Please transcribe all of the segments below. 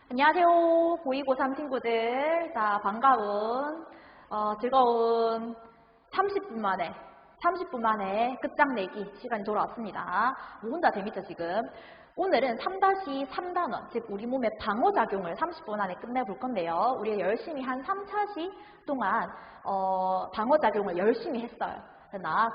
안녕하세요. 고2, 고3 친구들. 자, 반가운, 즐거운 30분 만에 끝장내기 시간이 돌아왔습니다. 혼자 재밌죠, 지금? 오늘은 3-3 단원, 즉 우리 몸의 방어작용을 30분 안에 끝내볼 건데요. 우리가 열심히 한 3차시 동안 방어작용을 열심히 했어요.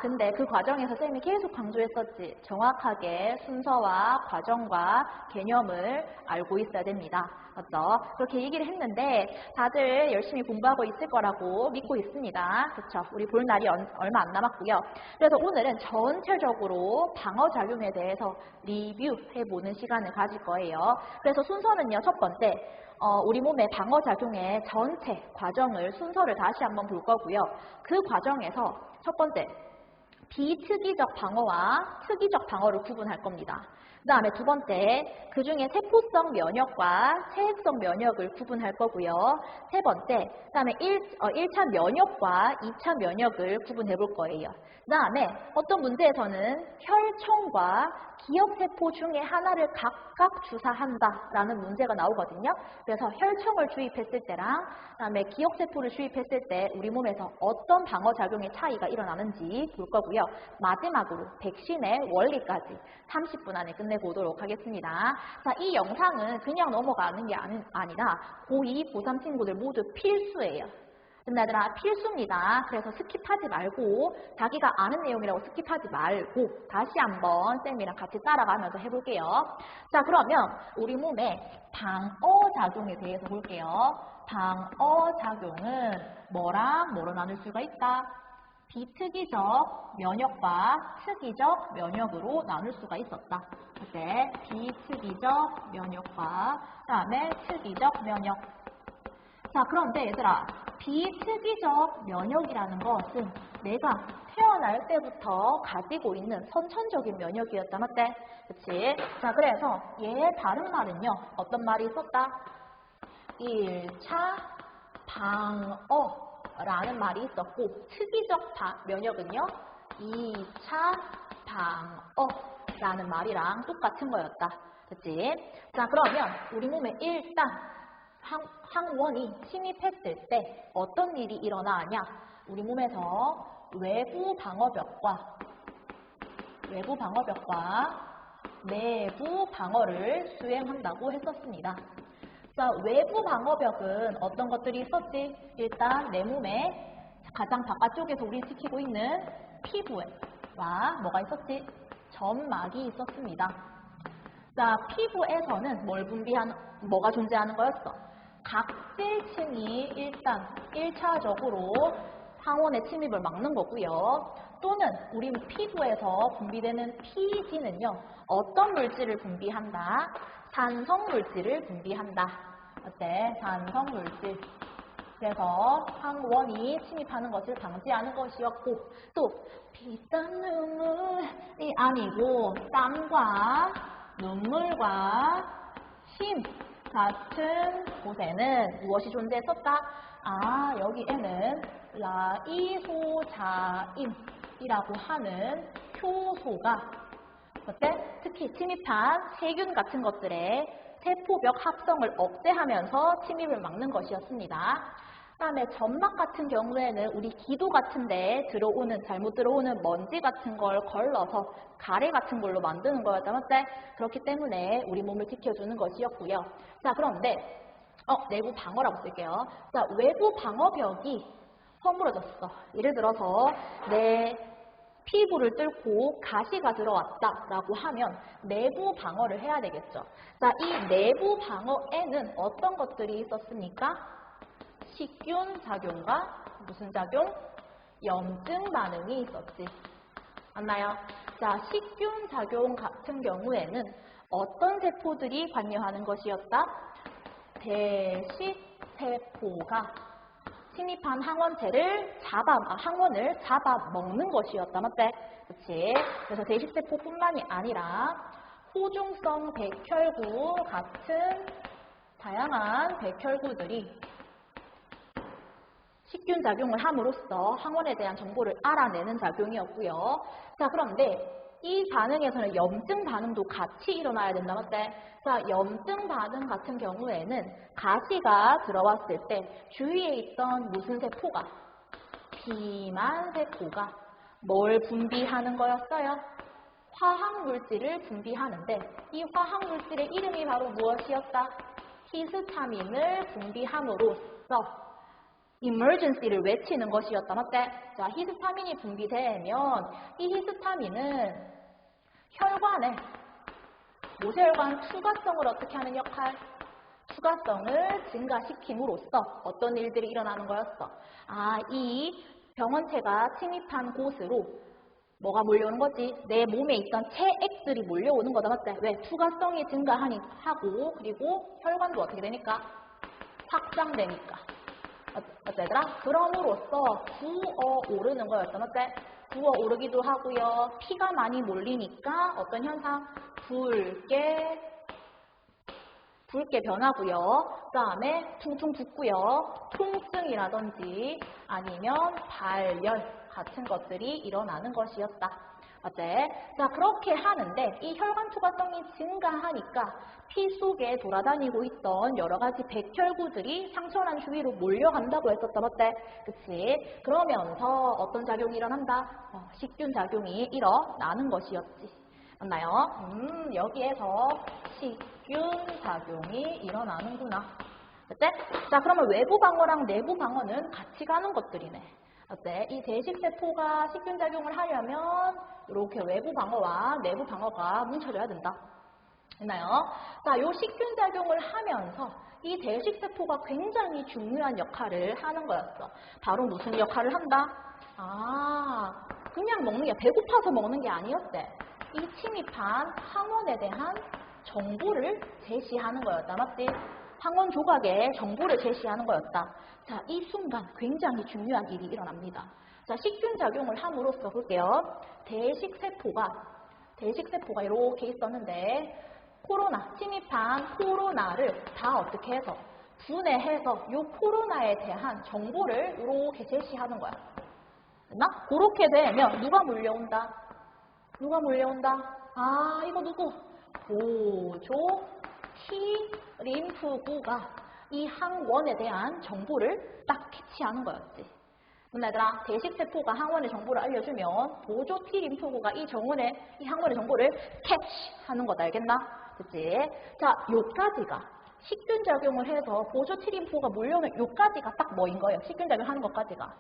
근데 그 과정에서 쌤이 계속 강조했었지. 정확하게 순서와 과정과 개념을 알고 있어야 됩니다. 맞죠? 그렇게 얘기를 했는데 다들 열심히 공부하고 있을 거라고 믿고 있습니다. 그렇죠? 우리 볼 날이 얼마 안 남았고요. 그래서 오늘은 전체적으로 방어작용에 대해서 리뷰해보는 시간을 가질 거예요. 그래서 순서는요. 첫 번째, 우리 몸의 방어작용의 전체 과정을 순서를 다시 한번 볼 거고요. 그 과정에서 첫 번째, 비특이적 방어와 특이적 방어를 구분할 겁니다. 그 다음에 두 번째, 그 중에 세포성 면역과 체액성 면역을 구분할 거고요. 세 번째, 그 다음에 1차 면역과 2차 면역을 구분해 볼 거예요. 그 다음에 어떤 문제에서는 혈청과 기억세포 중에 하나를 각각 주사한다라는 문제가 나오거든요. 그래서 혈청을 주입했을 때랑 그다음에 기억세포를 주입했을 때 우리 몸에서 어떤 방어작용의 차이가 일어나는지 볼 거고요. 마지막으로 백신의 원리까지 30분 안에 끝내보도록 하겠습니다. 자, 이 영상은 그냥 넘어가는 게 아니라 고2, 고3 친구들 모두 필수예요. 근데 얘들아 필수입니다. 그래서 스킵하지 말고 자기가 아는 내용이라고 스킵하지 말고 다시 한번 쌤이랑 같이 따라가면서 해볼게요. 자, 그러면 우리 몸의 방어작용에 대해서 볼게요. 방어작용은 뭐랑 뭐로 나눌 수가 있다? 비특이적 면역과 특이적 면역으로 나눌 수가 있었다. 이제 비특이적 면역과 그다음에 특이적 면역. 자, 그런데 얘들아, 비특이적 면역이라는 것은 내가 태어날 때부터 가지고 있는 선천적인 면역이었다, 맞대? 그치? 자, 그래서 얘의 다른 말은요, 어떤 말이 있었다? 1차 방어라는 말이 있었고, 특이적 면역은요, 2차 방어라는 말이랑 똑같은 거였다. 그치? 자, 그러면 우리 몸에 일단 항원이 침입했을 때 어떤 일이 일어나냐? 우리 몸에서 외부 방어벽과 내부 방어를 수행한다고 했었습니다. 자, 외부 방어벽은 어떤 것들이 있었지? 일단 내 몸에 가장 바깥쪽에서 우리 지키고 있는 피부와 뭐가 있었지? 점막이 있었습니다. 자, 피부에서는 뭐가 존재하는 거였어? 각질층이 일단 1차적으로 항원의 침입을 막는 거고요. 또는 우리 피부에서 분비되는 피지는요. 어떤 물질을 분비한다? 산성물질을 분비한다. 어때? 산성물질. 그래서 항원이 침입하는 것을 방지하는 것이었고 또 피땀 눈물이 아니고 땀과 눈물과 심 같은 곳에는 무엇이 존재했었다? 아, 여기에는 라이소자임이라고 하는 효소가 어때? 특히 침입한 세균 같은 것들의 세포벽 합성을 억제하면서 침입을 막는 것이었습니다. 그다음에 점막 같은 경우에는 우리 기도 같은 데 잘못 들어오는 먼지 같은 걸 걸러서 가래 같은 걸로 만드는 거였다, 맞지? 그렇기 때문에 우리 몸을 지켜주는 것이었고요. 자, 그런데 내부 방어라고 쓸게요. 자, 외부 방어벽이 허물어졌어. 예를 들어서 내 피부를 뚫고 가시가 들어왔다라고 하면 내부 방어를 해야 되겠죠. 자, 이 내부 방어에는 어떤 것들이 있었습니까? 식균 작용과 무슨 작용? 염증 반응이 있었지. 맞나요? 자, 식균 작용 같은 경우에는 어떤 세포들이 관여하는 것이었다? 대식세포가 침입한 항원을 잡아먹는 것이었다. 맞지? 그치? 그래서 대식세포뿐만이 아니라 호중성 백혈구 같은 다양한 백혈구들이 식균 작용을 함으로써 항원에 대한 정보를 알아내는 작용이었고요. 자, 그런데 이 반응에서는 염증 반응도 같이 일어나야 된다. 맞대? 자, 염증 반응 같은 경우에는 가시가 들어왔을 때 주위에 있던 무슨 세포가? 비만 세포가 뭘 분비하는 거였어요? 화학물질을 분비하는데 이 화학물질의 이름이 바로 무엇이었다? 히스타민을 분비함으로써 emergency를 외치는 것이었다. 맞대? 자, 히스타민이 분비되면 이 히스타민은 혈관에 모세혈관 투과성을 어떻게 하는 역할? 투과성을 증가시킴으로써 어떤 일들이 일어나는 거였어? 아, 이 병원체가 침입한 곳으로 뭐가 몰려오는 거지? 내 몸에 있던 체액들이 몰려오는 거다. 맞대? 왜? 투과성이 증가하고 그리고 혈관도 어떻게 되니까? 확장되니까. 어쩌더라? 그럼으로써 부어오르는 거였어. 맞대? 부어오르기도 하고요. 피가 많이 몰리니까 어떤 현상? 붉게 변하고요. 그 다음에 퉁퉁 붓고요. 통증이라든지 아니면 발열 같은 것들이 일어나는 것이었다. 어때? 자, 그렇게 하는데 이 혈관 투과성이 증가하니까 피 속에 돌아다니고 있던 여러 가지 백혈구들이 상처난 주위로 몰려간다고 했었다. 어때? 그치? 그러면서 어떤 작용이 일어난다? 식균 작용이 일어나는 것이었지. 맞나요? 여기에서 식균 작용이 일어나는구나. 어때? 자, 그러면 외부 방어랑 내부 방어는 같이 가는 것들이네. 어때? 이 대식세포가 식균 작용을 하려면 이렇게 외부 방어와 내부 방어가 뭉쳐져야 된다. 됐나요? 자, 요 식균 작용을 하면서 이 대식세포가 굉장히 중요한 역할을 하는 거였어. 바로 무슨 역할을 한다? 아, 그냥 먹는 게 배고파서 먹는 게 아니었대. 이 침입한 항원에 대한 정보를 제시하는 거였다. 맞지? 항원 조각에 정보를 제시하는 거였다. 자, 이 순간 굉장히 중요한 일이 일어납니다. 자, 식균 작용을 함으로써 볼게요. 대식세포가 이렇게 있었는데 침입한 코로나를 다 어떻게 해서 분해해서 이 코로나에 대한 정보를 이렇게 제시하는 거야. 됐나? 그렇게 되면 누가 몰려온다? 아, 이거 누구? 보조 T 림프구가 이 항원에 대한 정보를 딱 캐치하는 거였지. 얘들아, 대식세포가 항원의 정보를 알려주면 보조 T 림프구가 이 항원의 정보를 캐치하는 거다. 알겠나? 그치? 자, 요까지가 식균 작용을 해서 보조 T 림프구가 몰려오는 요까지가 딱 뭐인 거예요? 식균 작용하는 것까지가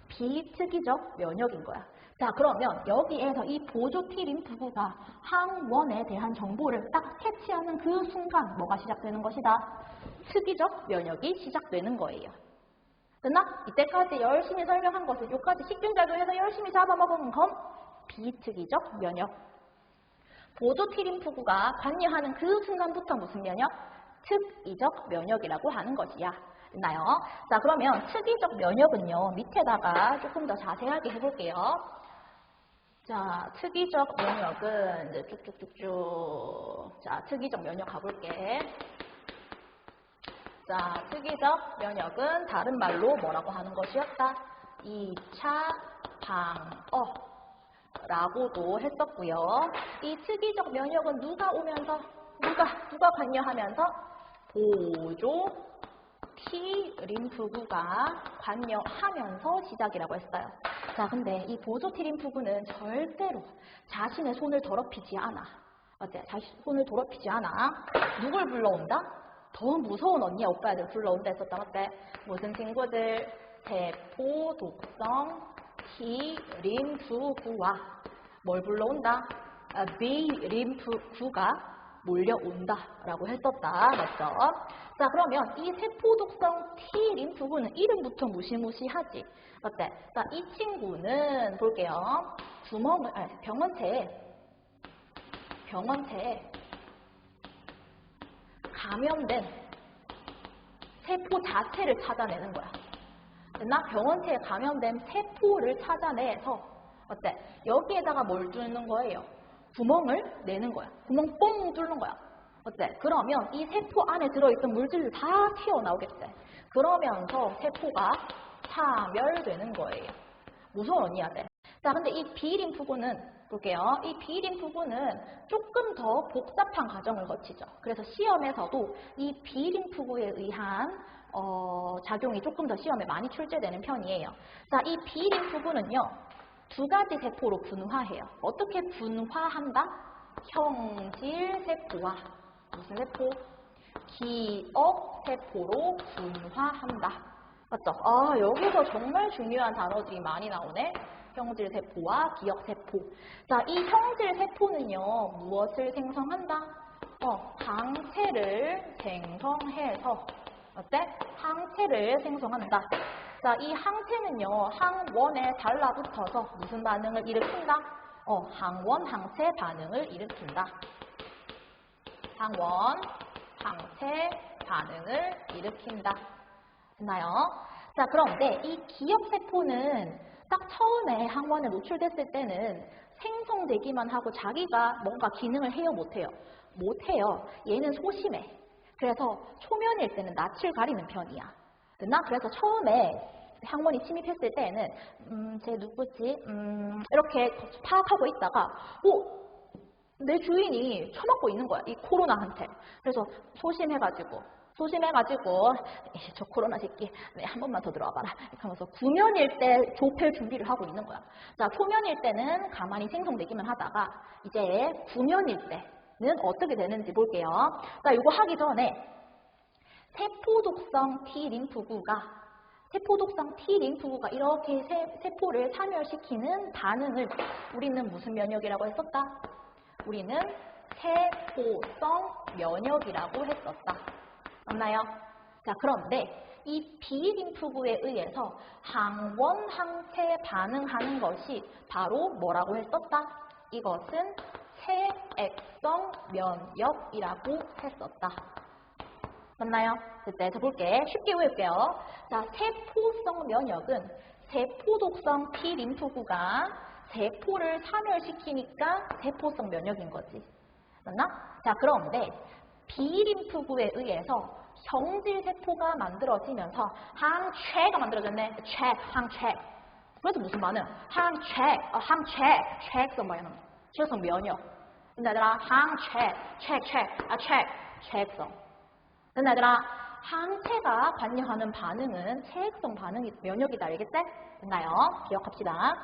비특이적 면역인 거야. 자, 그러면 여기에서 이 보조 T 림프구가 항원에 대한 정보를 딱 캐치하는 그 순간 뭐가 시작되는 것이다? 특이적 면역이 시작되는 거예요. 됐나? 이때까지 열심히 설명한 것은 여기까지 식균 작용해서 열심히 잡아먹은 건 비특이적 면역. 보조 T 림프구가 관여하는 그 순간부터 무슨 면역? 특이적 면역이라고 하는 것이야. 됐나요? 자, 그러면 특이적 면역은요, 밑에다가 조금 더 자세하게 해볼게요. 자, 특이적 면역은 이제 쭉쭉쭉쭉. 자, 특이적 면역 가볼게. 자, 특이적 면역은 다른 말로 뭐라고 하는 것이었다? 2차 방어라고도 했었고요. 이 특이적 면역은 누가 오면서, 누가 관여하면서? 보조 T 림프구가 관여하면서 시작이라고 했어요. 자, 근데 이 보조 T 림프구는 절대로 자신의 손을 더럽히지 않아. 어때? 자신 손을 더럽히지 않아. 누굴 불러온다? 더 무서운 언니야, 오빠들 불러온다 했었다. 어때? 무슨 친구들? 세포 독성 T 림프구와 뭘 불러온다? B 림프구가 몰려온다 라고 했었다. 맞죠? 자, 그러면 이 세포 독성 T 림프구는 이름부터 무시무시하지. 어때? 자, 이 친구는 볼게요. 병원체에 감염된 세포 자체를 찾아내는 거야. 됐나? 병원체에 감염된 세포를 찾아내서 어때? 여기에다가 뭘 뚫는 거예요? 구멍을 내는 거야. 구멍 뻥 뚫는 거야. 어때? 그러면 이 세포 안에 들어있던 물질을 다 튀어나오겠지. 그러면서 세포가 사멸되는 거예요. 무서운 언니야 돼. 자, 근데 이 B 림프구는 볼게요. 이 비림프구는 조금 더 복잡한 과정을 거치죠. 그래서 시험에서도 이 비림프구에 의한 작용이 조금 더 시험에 많이 출제되는 편이에요. 자, 이 비림프구는요. 두 가지 세포로 분화해요. 어떻게 분화한다? 형질세포와 무슨 세포? 기억세포로 분화한다. 맞죠? 아, 여기서 정말 중요한 단어들이 많이 나오네. 형질세포와 기억세포. 자, 이 형질세포는요, 무엇을 생성한다? 항체를 생성해서, 어때? 항체를 생성한다. 자, 이 항체는요, 항원에 달라붙어서 무슨 반응을 일으킨다? 항원, 항체 반응을 일으킨다. 항원, 항체 반응을 일으킨다. 됐나요? 자, 그런데 이 기억세포는 딱 처음에 항원에 노출됐을 때는 생성되기만 하고 자기가 뭔가 기능을 해요, 못해요? 못해요. 얘는 소심해. 그래서 초면일 때는 낯을 가리는 편이야. 됐나? 그래서 처음에 항원이 침입했을 때는 쟤 누구지? 이렇게 파악하고 있다가 내 주인이 처맞고 있는 거야. 이 코로나한테. 그래서 소심해가지고 저 코로나 새끼 한 번만 더 들어와 봐라. 이렇게 하면서 구면일 때 좁힐 준비를 하고 있는 거야. 자, 초면일 때는 가만히 생성되기만 하다가 이제 구면일 때는 어떻게 되는지 볼게요. 자, 이거 하기 전에 세포독성 T림프구가 이렇게 세포를 사멸시키는 반응을 우리는 무슨 면역이라고 했었다? 우리는 세포성 면역이라고 했었다. 맞나요? 자, 그런데 이 B림프구에 의해서 항원, 항체 반응하는 것이 바로 뭐라고 했었다? 이것은 체액성 면역이라고 했었다. 맞나요? 됐다. 볼게. 쉽게 외울게요. 자, 세포성 면역은 세포독성 T림프구가 세포를 사멸시키니까 세포성 면역인 거지. 맞나? 자, 그런데 B림프구에 의해서 형질세포가 만들어지면서 항체가 만들어졌네. 항체. 그래서 무슨 반응? 체액성 반응. 체액성 면역. 얘들아, 체액성. 얘들아, 항체가 관여하는 반응은 체액성 반응이 면역이다. 알겠지? 됐나요? 기억합시다.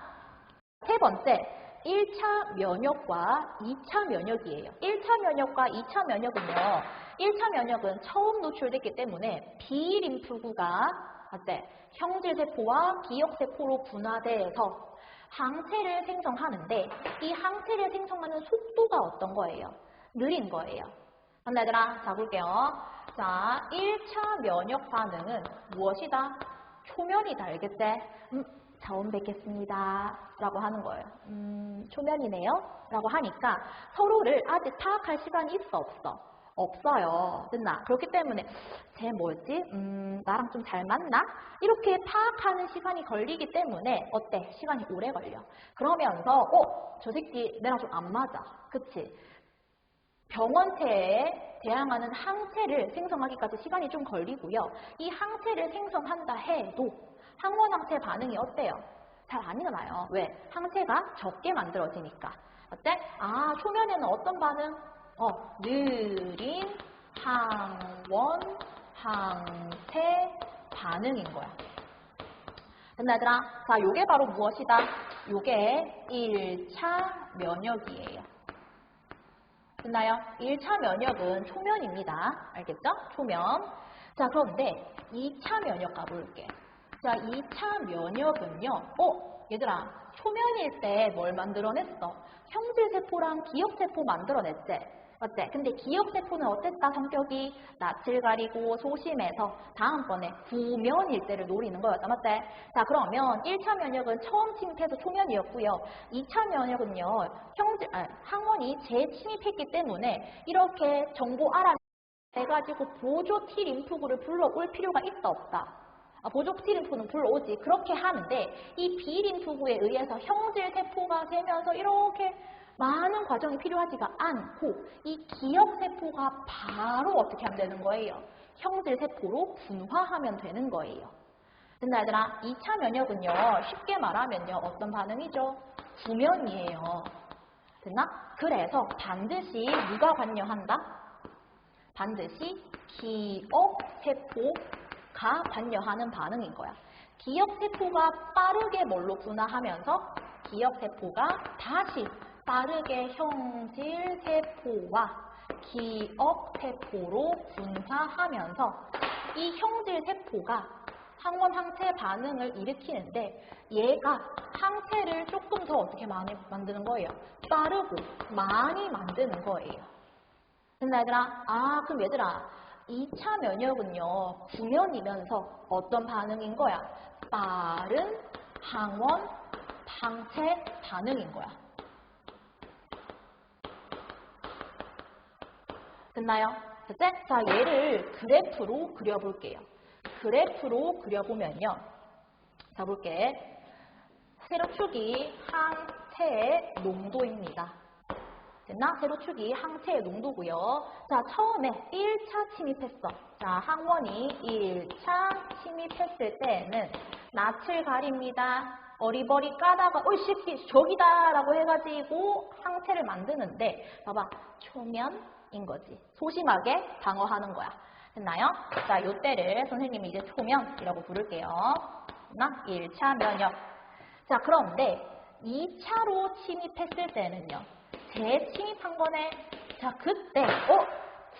세 번째. 1차 면역과 2차 면역이에요. 1차 면역과 2차 면역은요. 1차 면역은 처음 노출됐기 때문에 B림프구가 형질세포와 기억세포로 분화돼서 항체를 생성하는데 이 항체를 생성하는 속도가 어떤 거예요? 느린 거예요. 맞나 얘들아? 자, 볼게요. 자, 1차 면역 반응은 무엇이다? 초면이다. 알겠지? 처음 뵙겠습니다. 라고 하는 거예요. 초면이네요. 라고 하니까 서로를 아직 파악할 시간이 있어, 없어? 없어요. 됐나? 그렇기 때문에 쟤 뭐지? 나랑 좀 잘 맞나? 이렇게 파악하는 시간이 걸리기 때문에 어때? 시간이 오래 걸려. 그러면서 저 새끼 내랑 좀 안 맞아. 그치? 병원체에 대항하는 항체를 생성하기까지 시간이 좀 걸리고요. 이 항체를 생성한다 해도 항원 항체 반응이 어때요? 잘 안 일어나요. 왜? 항체가 적게 만들어지니까. 어때? 아, 초면에는 어떤 반응? 느린 항원 항체 반응인 거야. 됐나 얘들아? 자, 요게 바로 무엇이다? 요게 1차 면역이에요. 됐나요? 1차 면역은 초면입니다. 알겠죠? 초면. 자, 그런데 2차 면역 가볼게. 자, 2차 면역은요. 얘들아, 초면일 때 뭘 만들어냈어? 형질세포랑 기억세포 만들어냈지? 맞지? 근데 기억세포는 어땠다? 성격이 낯을 가리고 소심해서 다음번에 구면일 때를 노리는 거였다. 맞지? 자, 그러면 1차 면역은 처음 침입해서 초면이었고요. 2차 면역은요. 항원이 재침입했기 때문에 이렇게 정보 알아내가지고 보조 T림프구를 불러올 필요가 있다 없다? 보조 T림프는 불러오지. 그렇게 하는데 이 B림프구에 의해서 형질세포가 되면서 이렇게 많은 과정이 필요하지가 않고 이 기억세포가 바로 어떻게 하면 되는 거예요? 형질세포로 분화하면 되는 거예요. 됐나 얘들아? 2차 면역은요. 쉽게 말하면요. 어떤 반응이죠? 구면이에요. 됐나? 그래서 반드시 누가 관여한다? 반드시 기억세포가 관여하는 반응인 거야. 기억세포가 빠르게 뭘로 분화하면서 기억세포가 다시 빠르게 형질세포와 기억세포로 분화하면서 이 형질세포가 항원 항체 반응을 일으키는데 얘가 항체를 조금 더 어떻게 많이 만드는 거예요? 빠르고 많이 만드는 거예요. 됐나 얘들아? 그럼 얘들아 2차 면역은요 구면이면서 어떤 반응인 거야? 빠른 항원 항체 반응인 거야. 됐나요? 됐지? 자, 얘를 그래프로 그려볼게요. 그래프로 그려보면요. 자, 볼게. 세로축이 항체의 농도입니다. 됐나? 세로축이 항체의 농도고요. 자, 처음에 1차 침입했어. 자, 항원이 1차 침입했을 때는 낯을 가립니다. 어리버리 까다가 씨 저기다 라고 해가지고 항체를 만드는데 봐봐. 초면인 거지. 소심하게 방어하는 거야. 됐나요? 자, 요때를 선생님이 이제 초면이라고 부를게요. 됐나? 1차 면역. 자, 그런데 2차로 침입했을 때는요. 재침입한 거네. 자, 그때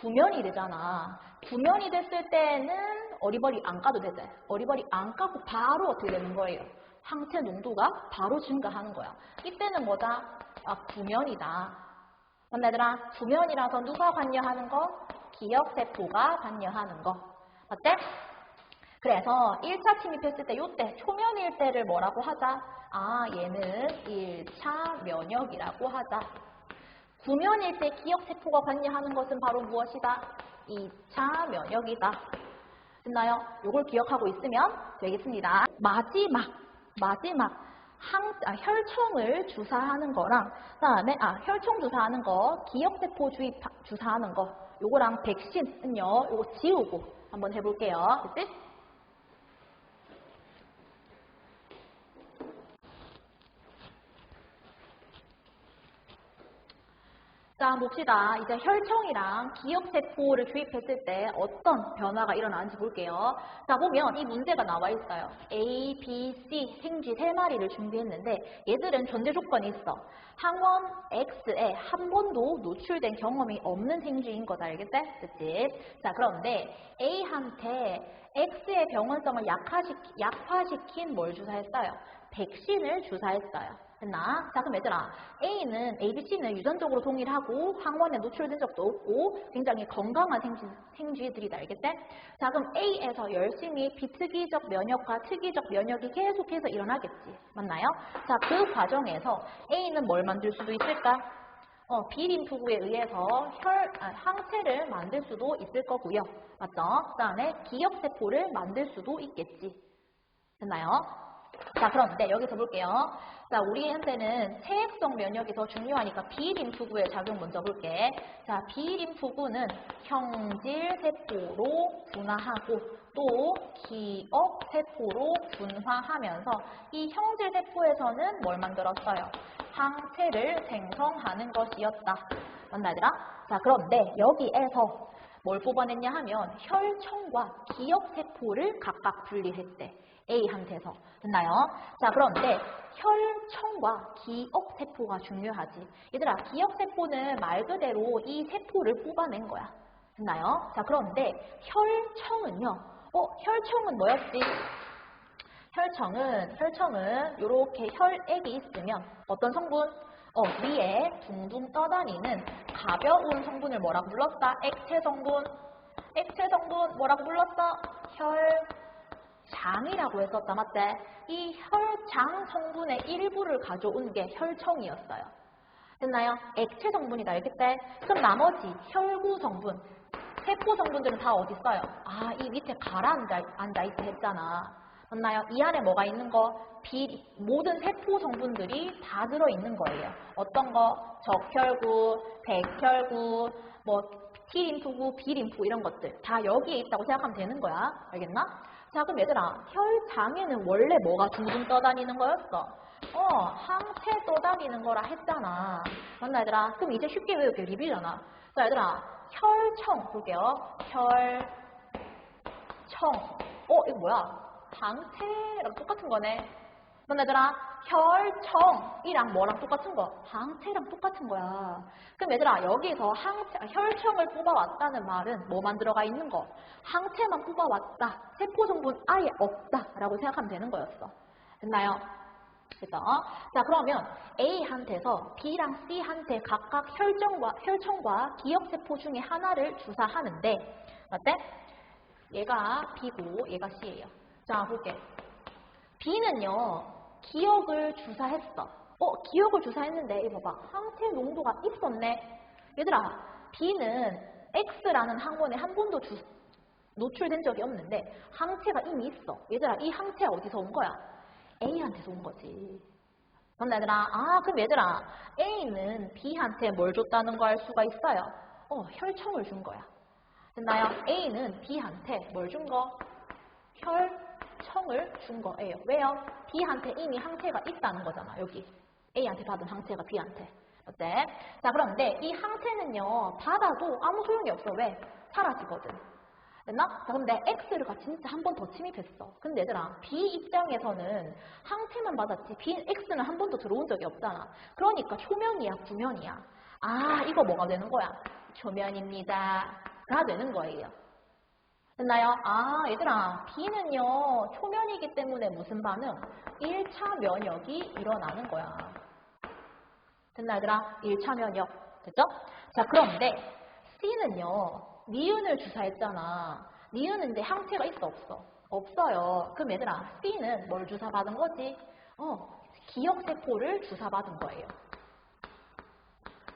구면이 되잖아. 구면이 됐을 때는 어리버리 안 까도 되지. 어리버리 안 까고 바로 어떻게 되는 거예요? 항체 농도가 바로 증가하는 거야. 이때는 뭐다? 구면이다. 맞나 얘들아? 구면이라서 누가 관여하는 거? 기억세포가 관여하는 거. 어때? 그래서 1차 침입했을 때 요때 초면일 때를 뭐라고 하자? 얘는 1차 면역이라고 하자. 구면일 때 기억세포가 관여하는 것은 바로 무엇이다? 2차 면역이다. 됐나요? 요걸 기억하고 있으면 되겠습니다. 마지막 혈청을 주사하는 거랑 그다음에 혈청 주사하는 거, 기억세포 주사하는 거 요거랑 백신은요. 요거 지우고 한번 해볼게요. 됐지? 자, 봅시다. 이제 혈청이랑 기억세포를 주입했을 때 어떤 변화가 일어나는지 볼게요. 자, 보면 이 문제가 나와 있어요. A, B, C 생쥐 3마리를 준비했는데 얘들은 존재 조건이 있어. 항원 X에 한 번도 노출된 경험이 없는 생쥐인 거다. 알겠지? 그치? 자, 그런데 A한테 X의 병원성을 약화시킨 뭘 주사했어요? 백신을 주사했어요. 됐나? 자, 그럼 얘들아, A는 ABC는 유전적으로 동일하고 항원에 노출된 적도 없고 굉장히 건강한 생쥐들이다. 알겠지? 자, 그럼 A에서 열심히 비특이적 면역과 특이적 면역이 계속해서 일어나겠지. 맞나요? 자, 그 과정에서 A는 뭘 만들 수도 있을까? B림프구에 의해서 항체를 만들 수도 있을 거고요. 맞죠? 그 다음에 기억세포를 만들 수도 있겠지. 됐나요? 자, 그런데 여기서 볼게요. 자, 우리한테는 체액성 면역이 더 중요하니까 B림프구의 작용 먼저 볼게. 자, B림프구는 형질세포로 분화하고 또 기억세포로 분화하면서 이 형질세포에서는 뭘 만들었어요? 항체를 생성하는 것이었다. 맞나 얘들아? 자, 그런데 여기에서 뭘 뽑아냈냐 하면 혈청과 기억세포를 각각 분리했대. A한테서. 됐나요? 자, 그런데 혈청과 기억세포가 중요하지. 얘들아, 기억세포는 말 그대로 이 세포를 뽑아낸 거야. 됐나요? 자, 그런데 혈청은요. 혈청은 뭐였지? 혈청은 이렇게 혈액이 있으면 어떤 성분? 위에 둥둥 떠다니는 가벼운 성분을 뭐라고 불렀다? 액체 성분. 액체 성분 뭐라고 불렀어? 혈장이라고 했었다. 맞지? 이 혈장 성분의 일부를 가져온 게 혈청이었어요. 됐나요? 액체 성분이다. 알겠대? 그럼 나머지 혈구 성분, 세포 성분들은 다 어디 있어요? 이 밑에 가라앉아 있어 했잖아. 맞나요? 이 안에 뭐가 있는 거? 모든 세포 성분들이 다 들어있는 거예요. 어떤 거? 적혈구, 백혈구, T림프구, B림프 이런 것들 다 여기에 있다고 생각하면 되는 거야. 알겠나? 자, 그럼 얘들아, 혈장에는 원래 뭐가 둥둥 떠다니는 거였어? 항체 떠다니는 거라 했잖아. 맞나, 얘들아? 그럼 이제 쉽게 외울게. 리뷰잖아. 자, 얘들아, 혈청 볼게요. 혈청. 이거 뭐야? 항체랑 똑같은 거네. 맞나, 얘들아? 혈청이랑 뭐랑 똑같은 거? 항체랑 똑같은 거야. 그럼 얘들아, 여기서 혈청을 뽑아왔다는 말은 뭐만 들어가 있는 거? 항체만 뽑아왔다. 세포 성분 아예 없다라고 생각하면 되는 거였어. 됐나요? 그래서 자, 그러면 A한테서 B랑 C한테 각각 혈청과 기억세포 중에 하나를 주사하는데, 어때? 얘가 B고 얘가 C예요. 자, 볼게. B는요, 기억을 주사했어. 기억을 주사했는데, 이거 봐봐. 항체 농도가 있었네. 얘들아, B는 X라는 항원에 한 번도 노출된 적이 없는데, 항체가 이미 있어. 얘들아, 이 항체가 어디서 온 거야? A한테서 온 거지. 맞나, 얘들아? 그럼 얘들아, A는 B한테 뭘 줬다는 거 알 수가 있어요? 혈청을 준 거야. 됐나요? A는 B한테 뭘 준 거? 혈청을 준 거예요. 왜요? B한테 이미 항체가 있다는 거잖아. 여기 A한테 받은 항체가 B한테. 어때? 자, 그런데 이 항체는요, 받아도 아무 소용이 없어. 왜? 사라지거든. 됐나? 자, 근데 X를 진짜 한 번 더 침입했어. 근데 얘들아, B 입장에서는 항체만 받았지 X는 한 번도 들어온 적이 없잖아. 그러니까 초면이야, 구면이야. 이거 뭐가 되는 거야? 초면입니다. 가 되는 거예요. 됐나요? 얘들아, B는요, 초면이기 때문에 무슨 반응? 1차 면역이 일어나는 거야. 됐나, 얘들아? 1차 면역. 됐죠? 자, 그런데 C는요, 니은을 주사했잖아. 니은은 근데 항체가 있어, 없어? 없어요. 그럼 얘들아, C는 뭘 주사받은 거지? 기억세포를 주사받은 거예요.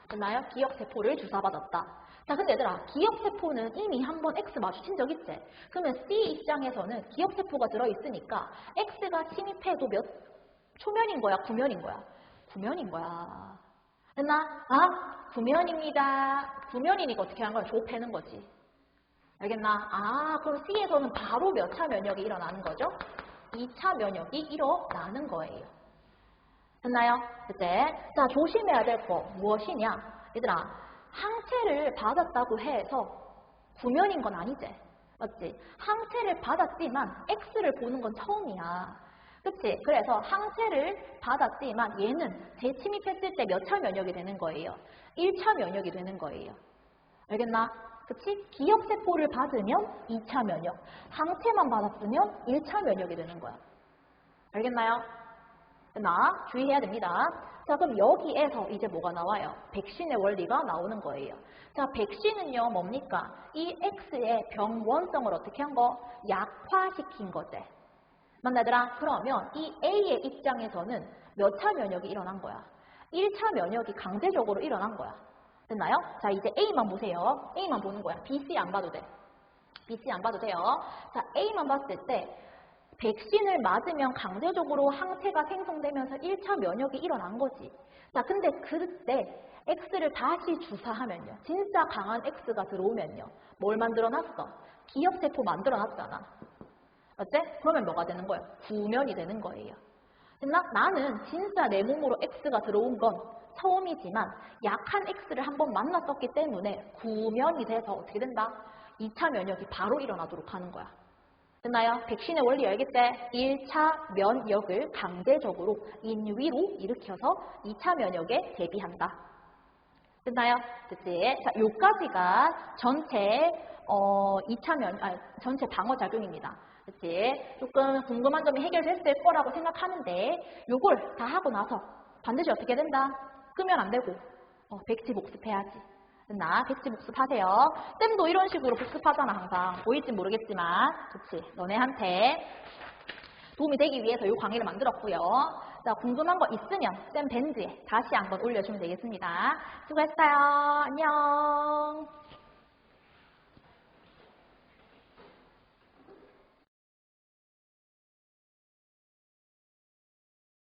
됐나요? 기억세포를 주사받았다. 자, 근데 얘들아, 기억세포는 이미 한번 X 마주친 적 있지? 그러면 C 입장에서는 기억세포가 들어있으니까 X가 침입해도 초면인 거야, 구면인 거야? 구면인 거야. 됐나? 구면입니다. 구면이니까 어떻게 하는 거야? 좁히는 거지. 알겠나? 그럼 C에서는 바로 몇 차 면역이 일어나는 거죠? 2차 면역이 일어나는 거예요. 됐나요? 그때 자, 조심해야 될 거 무엇이냐? 얘들아, 항체를 받았다고 해서 구면인 건 아니지. 맞지? 항체를 받았지만 X를 보는 건 처음이야. 그치? 그래서 항체를 받았지만 얘는 재침입했을 때 몇 차 면역이 되는 거예요? 1차 면역이 되는 거예요. 알겠나? 그치? 기억세포를 받으면 2차 면역, 항체만 받았으면 1차 면역이 되는 거야. 알겠나요? 나 주의해야 됩니다. 자, 그럼 여기에서 이제 뭐가 나와요? 백신의 원리가 나오는 거예요. 자, 백신은요, 뭡니까? 이 X의 병원성을 어떻게 한 거? 약화시킨 거지. 맞나, 얘들아? 그러면 이 A의 입장에서는 몇 차 면역이 일어난 거야? 1차 면역이 강제적으로 일어난 거야. 됐나요? 자, 이제 A만 보세요. A만 보는 거야. B, C 안 봐도 돼. B, C 안 봐도 돼요. 자, A만 봤을 때 백신을 맞으면 강제적으로 항체가 생성되면서 1차 면역이 일어난 거지. 자, 근데 그때 X를 다시 주사하면요. 진짜 강한 X가 들어오면요. 뭘 만들어놨어? 기억세포 만들어놨잖아. 어째? 그러면 뭐가 되는 거예요? 구면이 되는 거예요. 됐나? 나는 진짜 내 몸으로 X가 들어온 건 처음이지만 약한 X를 한번 만났었기 때문에 구면이 돼서 어떻게 된다? 2차 면역이 바로 일어나도록 하는 거야. 됐나요? 백신의 원리 알겠지? 1차 면역을 강제적으로 인위로 일으켜서 2차 면역에 대비한다. 됐나요? 됐지? 자, 요까지가 전체 전체 방어 작용입니다. 그치? 조금 궁금한 점이 해결됐을 거라고 생각하는데 요걸 다 하고 나서 반드시 어떻게 된다? 끄면 안 되고 백지 복습해야지. 됐나? 백지 복습하세요. 쌤도 이런 식으로 복습하잖아, 항상. 보일진 모르겠지만. 그치? 너네한테 도움이 되기 위해서 이 강의를 만들었고요. 자, 궁금한 거 있으면 쌤 밴드에 다시 한번 올려주면 되겠습니다. 수고했어요. 안녕.